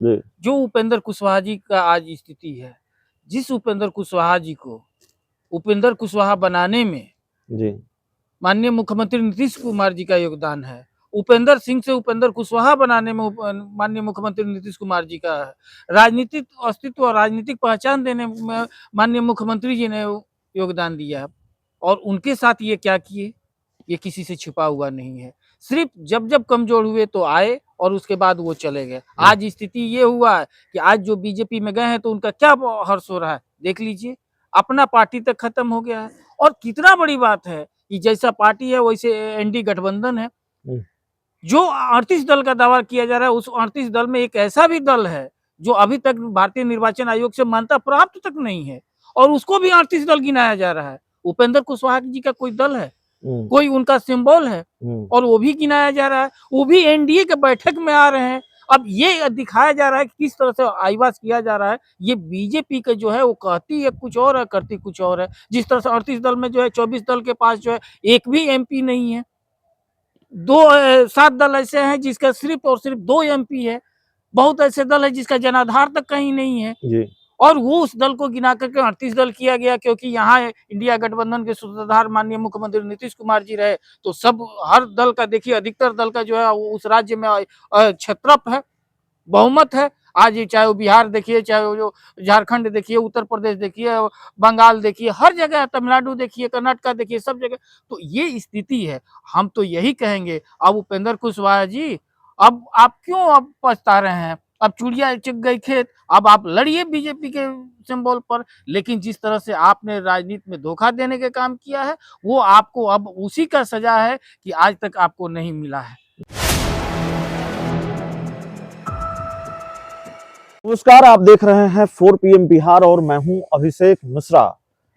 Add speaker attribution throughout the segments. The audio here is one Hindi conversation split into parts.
Speaker 1: जी,
Speaker 2: जो उपेंद्र कुशवाहा जी का आज स्थिति है, जिस उपेंद्र कुशवाहा जी को उपेंद्र कुशवाहा बनाने में
Speaker 1: जी,
Speaker 2: माननीय मुख्यमंत्री नीतीश कुमार जी का योगदान है। उपेंद्र सिंह से उपेंद्र कुशवाहा बनाने में माननीय मुख्यमंत्री नीतीश कुमार जी का है। राजनीतिक अस्तित्व और राजनीतिक पहचान देने में माननीय मुख्यमंत्री जी ने योगदान दिया है। और उनके साथ ये क्या किए, ये किसी से छिपा हुआ नहीं है। सिर्फ जब कमजोर हुए तो आए और उसके बाद वो चले गए।
Speaker 1: हुँ,
Speaker 2: आज स्थिति ये हुआ है कि आज जो बीजेपी में गए हैं तो उनका क्या हर्ष हो रहा है, देख लीजिए। अपना पार्टी तक खत्म हो गया है। और कितना बड़ी बात है कि जैसा पार्टी है वैसे एनडी गठबंधन है।
Speaker 1: हुँ,
Speaker 2: जो 38 दल का दावा किया जा रहा है, उस 38 दल में एक ऐसा भी दल है जो अभी तक भारतीय निर्वाचन आयोग से मान्यता प्राप्त तक नहीं है, और उसको भी 38 दल गिनाया जा रहा है। उपेंद्र कुशवाहा जी का कोई दल है,
Speaker 1: हुँ,
Speaker 2: कोई उनका सिंबल है,
Speaker 1: हुँ,
Speaker 2: और वो भी गिनाया जा रहा है। वो भी एनडीए के बैठक में आ रहे हैं। अब ये दिखाया जा रहा है कि किस तरह से आईवास किया जा रहा है। ये बीजेपी का जो है वो कहती है कुछ और है, करती कुछ और है। जिस तरह से 38 दल में जो है 24 दल के पास जो है एक भी एमपी नहीं है। 7 दल ऐसे हैं जिसका सिर्फ और सिर्फ 2 एमपी है। बहुत ऐसे दल है जिसका जनाधार तक कहीं नहीं है।
Speaker 1: जी,
Speaker 2: और वो उस दल को गिना करके 38 दल किया गया, क्योंकि यहाँ इंडिया गठबंधन के सूत्रधार माननीय मुख्यमंत्री नीतीश कुमार जी रहे। तो सब हर दल का देखिए, अधिकतर दल का जो है वो उस राज्य में क्षेत्रफ है, बहुमत है। आज ये चाहे वो बिहार देखिए, चाहे वो जो झारखंड देखिए, उत्तर प्रदेश देखिए, बंगाल देखिए, हर जगह, तमिलनाडु देखिए, कर्नाटका देखिए, सब जगह। तो ये स्थिति है। हम तो यही कहेंगे, अब उपेंद्र कुशवाहा जी, अब आप क्यों अब पछता रहे हैं? अब चूड़िया चुग गई खेत। अब आप लड़िए बीजेपी के सिंबल पर। लेकिन जिस तरह से आपने राजनीति में धोखा देने का काम किया है, वो आपको अब उसी का सजा है कि आज तक आपको नहीं मिला है।
Speaker 1: नमस्कार, आप देख रहे हैं 4 पीएम बिहार और मैं हूं अभिषेक मिश्रा।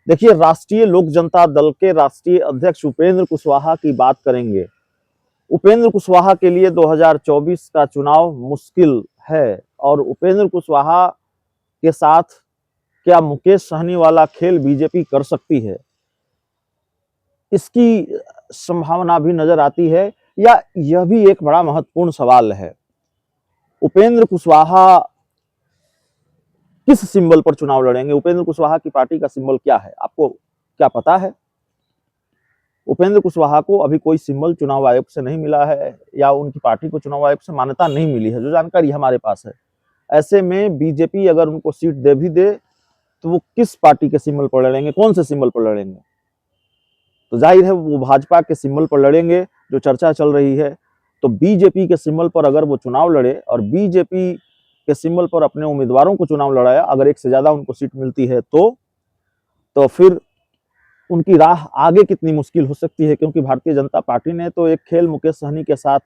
Speaker 1: देखिए, राष्ट्रीय लोक जनता दल के राष्ट्रीय अध्यक्ष उपेंद्र कुशवाहा की बात करेंगे। उपेंद्र कुशवाहा के लिए 2024 का चुनाव मुश्किल है और उपेंद्र कुशवाहा के साथ क्या मुकेश सहनी वाला खेल बीजेपी कर सकती है, इसकी संभावना भी नजर आती है, या यह भी एक बड़ा महत्वपूर्ण सवाल है। उपेंद्र कुशवाहा किस सिंबल पर चुनाव लड़ेंगे? उपेंद्र कुशवाहा की पार्टी का सिंबल क्या है, आपको क्या पता है? उपेंद्र कुशवाहा को अभी कोई सिंबल चुनाव आयोग से नहीं मिला है, या उनकी पार्टी को चुनाव आयोग से मान्यता नहीं मिली है, जो जानकारी हमारे पास है। ऐसे में बीजेपी अगर उनको सीट दे भी दे तो वो किस पार्टी के सिंबल पर लड़ेंगे, कौन से सिंबल पर लड़ेंगे? तो जाहिर है वो भाजपा के सिंबल पर लड़ेंगे, जो चर्चा चल रही है। तो बीजेपी के सिंबल पर अगर वो चुनाव लड़े और बीजेपी के सिंबल पर अपने उम्मीदवारों को चुनाव लड़ाया, अगर एक से ज्यादा उनको सीट मिलती है तो फिर उनकी राह आगे कितनी मुश्किल हो सकती है, क्योंकि भारतीय जनता पार्टी ने तो एक खेल मुकेश सहनी के साथ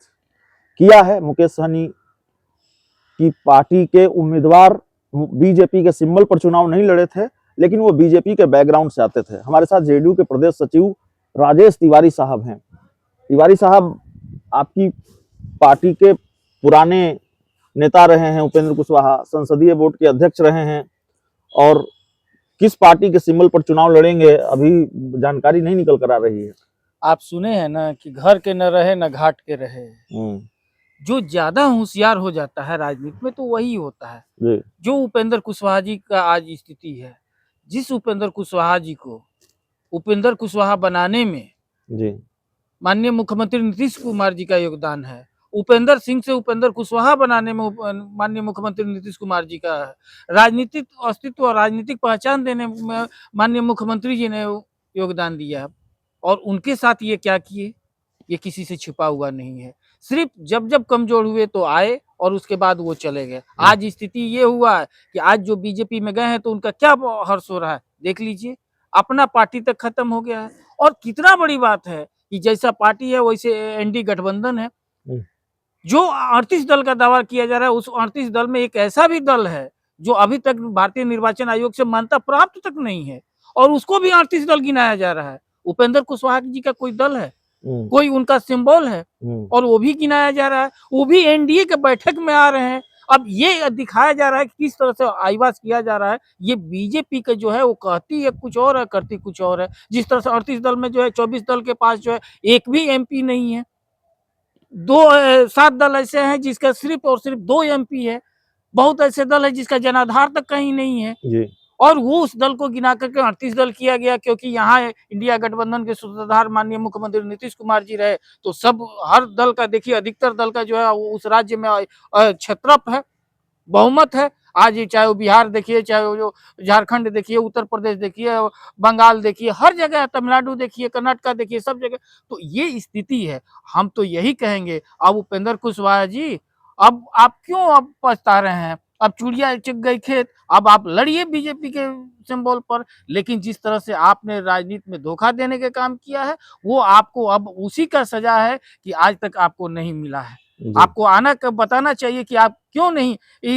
Speaker 1: किया है। मुकेश सहनी की पार्टी के उम्मीदवार बीजेपी के सिंबल पर चुनाव नहीं लड़े थे, लेकिन वो बीजेपी के बैकग्राउंड से आते थे। हमारे साथ जेडीयू के प्रदेश सचिव राजेश तिवारी साहब हैं। तिवारी साहब, आपकी पार्टी के पुराने नेता रहे हैं उपेंद्र कुशवाहा, संसदीय बोर्ड के अध्यक्ष रहे हैं, और किस पार्टी के सिंबल पर चुनाव लड़ेंगे अभी जानकारी नहीं निकल कर आ रही है।
Speaker 2: आप सुने हैं ना कि घर के न रहे न घाट के रहे। जो ज्यादा होशियार हो जाता है राजनीति में तो वही होता है।
Speaker 1: जी,
Speaker 2: जो उपेंद्र कुशवाहा जी का आज स्थिति है, जिस उपेंद्र कुशवाहा जी को उपेंद्र कुशवाहा बनाने में
Speaker 1: जी,
Speaker 2: माननीय मुख्यमंत्री नीतीश कुमार जी का योगदान है। उपेंद्र सिंह से उपेंद्र कुशवाहा बनाने में माननीय मुख्यमंत्री नीतीश कुमार जी का है। राजनीतिक अस्तित्व और राजनीतिक पहचान देने में माननीय मुख्यमंत्री जी ने योगदान दिया है। और उनके साथ ये क्या किए, ये किसी से छिपा हुआ नहीं है। सिर्फ जब कमजोर हुए तो आए और उसके बाद वो चले गए। आज स्थिति ये हुआ है कि आज जो बीजेपी में गए हैं तो उनका क्या हर्ष हो रहा है, देख लीजिए। अपना पार्टी तक खत्म हो गया है। और कितना बड़ी बात है कि जैसा पार्टी है वैसे एनडी गठबंधन है। जो 38 दल का दावा किया जा रहा है, उस 38 दल में एक ऐसा भी दल है जो अभी तक भारतीय निर्वाचन आयोग से मान्यता प्राप्त तक नहीं है, और उसको भी 38 दल गिनाया जा रहा है। उपेंद्र कुशवाहा जी का कोई दल है, कोई उनका सिंबल है, और वो भी गिनाया जा रहा है। वो भी एनडीए के बैठक में आ रहे हैं। अब ये दिखाया जा रहा है कि किस तरह से आईवास किया जा रहा है। ये बीजेपी का जो है वो कहती है कुछ और है, करती कुछ और है। जिस तरह से 38 दल में जो है 24 दल के पास जो है एक भी एमपी नहीं है। 7 दल ऐसे हैं जिसका सिर्फ और सिर्फ 2 एमपी है। बहुत ऐसे दल है जिसका जनाधार तक कहीं नहीं है,
Speaker 1: जी
Speaker 2: और वो उस दल को गिना करके 38 दल किया गया, क्योंकि यहाँ इंडिया गठबंधन के सूत्रधार माननीय मुख्यमंत्री नीतीश कुमार जी रहे, तो सब हर दल का देखिए, अधिकतर दल का जो है वो उस राज्य में क्षेत्रफल है, बहुमत है। आज चाहे वो बिहार देखिए, चाहे वो जो झारखंड देखिए, उत्तर प्रदेश देखिए, बंगाल देखिए, हर जगह, तमिलनाडु देखिए, कर्नाटका देखिए, सब जगह तो ये स्थिति है। हम तो यही कहेंगे, अब उपेंद्र कुशवाहा जी, अब आप क्यों अब पछता रहे हैं? अब चूड़िया चुग गई खेत, अब आप लड़िए बीजेपी के सिंबल पर, लेकिन जिस तरह से आपने राजनीति में धोखा देने का काम किया है, वो आपको अब उसी का सजा है कि आज तक आपको नहीं मिला है।
Speaker 1: जी
Speaker 2: आपको आना कब बताना चाहिए कि आप क्यों नहीं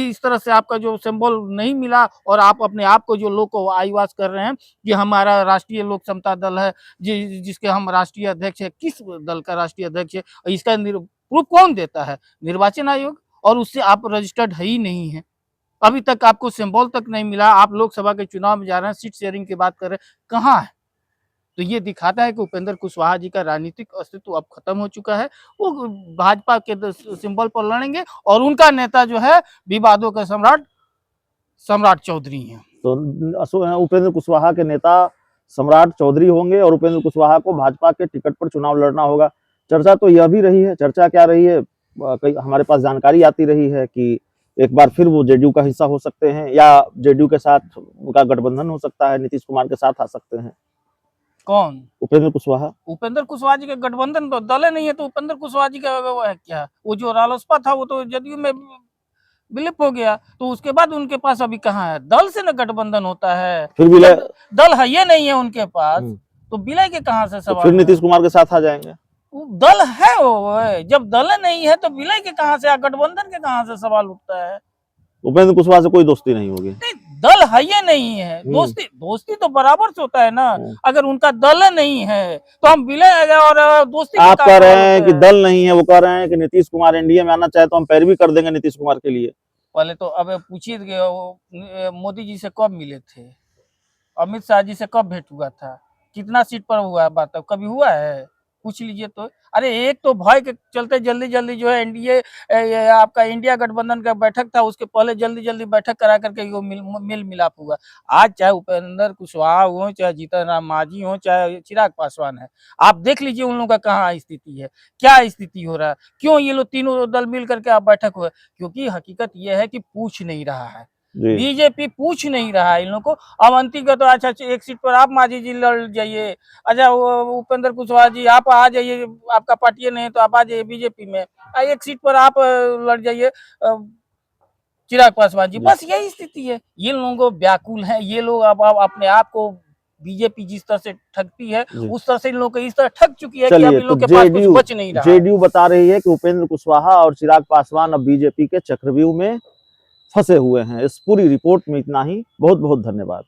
Speaker 2: इस तरह से, आपका जो सिंबल नहीं मिला, और आप अपने आप को जो लोग को आईवास कर रहे हैं कि हमारा राष्ट्रीय लोक समता दल है, जिसके हम राष्ट्रीय अध्यक्ष है। किस दल का राष्ट्रीय अध्यक्ष है? इसका प्रूफ कौन देता है? निर्वाचन आयोग, और उससे आप रजिस्टर्ड है ही नहीं है। अभी तक आपको सिंबल तक नहीं मिला। आप लोकसभा के चुनाव में जा रहे हैं, सीट शेयरिंग की बात कर रहे हैं, कहाँ है? तो ये दिखाता है कि उपेंद्र कुशवाहा जी का राजनीतिक अस्तित्व अब खत्म हो चुका है। वो भाजपा के सिंबल पर लड़ेंगे, और उनका नेता जो है विवादों का सम्राट चौधरी हैं।
Speaker 1: तो उपेंद्र कुशवाहा के नेता सम्राट चौधरी होंगे, और उपेंद्र कुशवाहा को भाजपा के टिकट पर चुनाव लड़ना होगा। चर्चा तो यह भी रही है, चर्चा क्या रही है, कई हमारे पास जानकारी आती रही है कि एक बार फिर वो जेडीयू का हिस्सा हो सकते हैं, या जेडीयू के साथ उनका गठबंधन हो सकता है, नीतीश कुमार के साथ आ सकते हैं।
Speaker 2: कौन?
Speaker 1: उपेंद्र कुशवाहा।
Speaker 2: उपेंद्र कुशवाहा जी का गठबंधन तो दल नहीं है, तो उपेंद्र कुशवाहा जी का वो है क्या? वो जो रालोसपा था वो तो जदयू में विलिप हो गया, तो उसके बाद उनके पास अभी कहाँ है? दल से न गठबंधन होता है,
Speaker 1: फिर विलय,
Speaker 2: दल है ये नहीं है उनके पास, तो विलय के कहाँ से
Speaker 1: तो
Speaker 2: सवाल?
Speaker 1: फिर नीतीश कुमार के साथ आ जाएंगे।
Speaker 2: दल है वो, जब दल नहीं है तो विलय के कहाँ से, गठबंधन के कहाँ से सवाल उठता है?
Speaker 1: उपेंद्र कुशवाहा से कोई दोस्ती नहीं होगी।
Speaker 2: नहीं, दल है ये नहीं है, दोस्ती तो बराबर से होता है ना। अगर उनका दल नहीं है तो हम विलय और दोस्ती,
Speaker 1: आप कह रहे हैं कि दल नहीं है, वो कह रहे हैं कि नीतीश कुमार एनडीए में आना चाहे तो हम पैरवी कर देंगे नीतीश कुमार के लिए।
Speaker 2: पहले तो अब पूछिए, मोदी जी से कब मिले थे? अमित शाह जी से कब भेंट हुआ था? कितना सीट पर हुआ है बात? कभी हुआ है? पूछ लीजिए तो। अरे एक तो भय के चलते जल्दी जल्दी जो है एनडीए आपका इंडिया गठबंधन का बैठक था, उसके पहले जल्दी जल्दी बैठक करा करके वो मिल मिलाप हुआ। आज चाहे उपेंद्र कुशवाहा हो, चाहे जीतन राम मांझी हो, चाहे चिराग पासवान है, आप देख लीजिए उन लोगों का कहाँ स्थिति है, क्या स्थिति हो रहा है, क्यों ये लोग तीनों दल मिल करके आप बैठक हुए? क्योंकि हकीकत यह है कि पूछ नहीं रहा है, बीजेपी पूछ नहीं रहा है इन लोगों को। अवंती का तो अच्छा, एक सीट पर आप मांझी जी लड़ जाइए, अच्छा उपेंद्र कुशवाहा जी आप आ जाइए, आपका पार्टी नहीं तो आप आ जाइए बीजेपी में, एक सीट पर आप लड़ जाइए चिराग पासवान जी। बस यही स्थिति है। ये लोगों व्याकुल है, ये लोग अब अपने आप को बीजेपी जिस तरह से ठगती है उस तरह से इन लोगों को इस तरह ठग चुकी है कि अब इन लोगों के पास कुछ बच नहीं रहा।
Speaker 1: जेडीयू बता रही है कि उपेंद्र कुशवाहा और चिराग पासवान अब बीजेपी के चक्रव्यूह में फंसे हुए हैं। इस पूरी रिपोर्ट में इतना ही। बहुत बहुत धन्यवाद।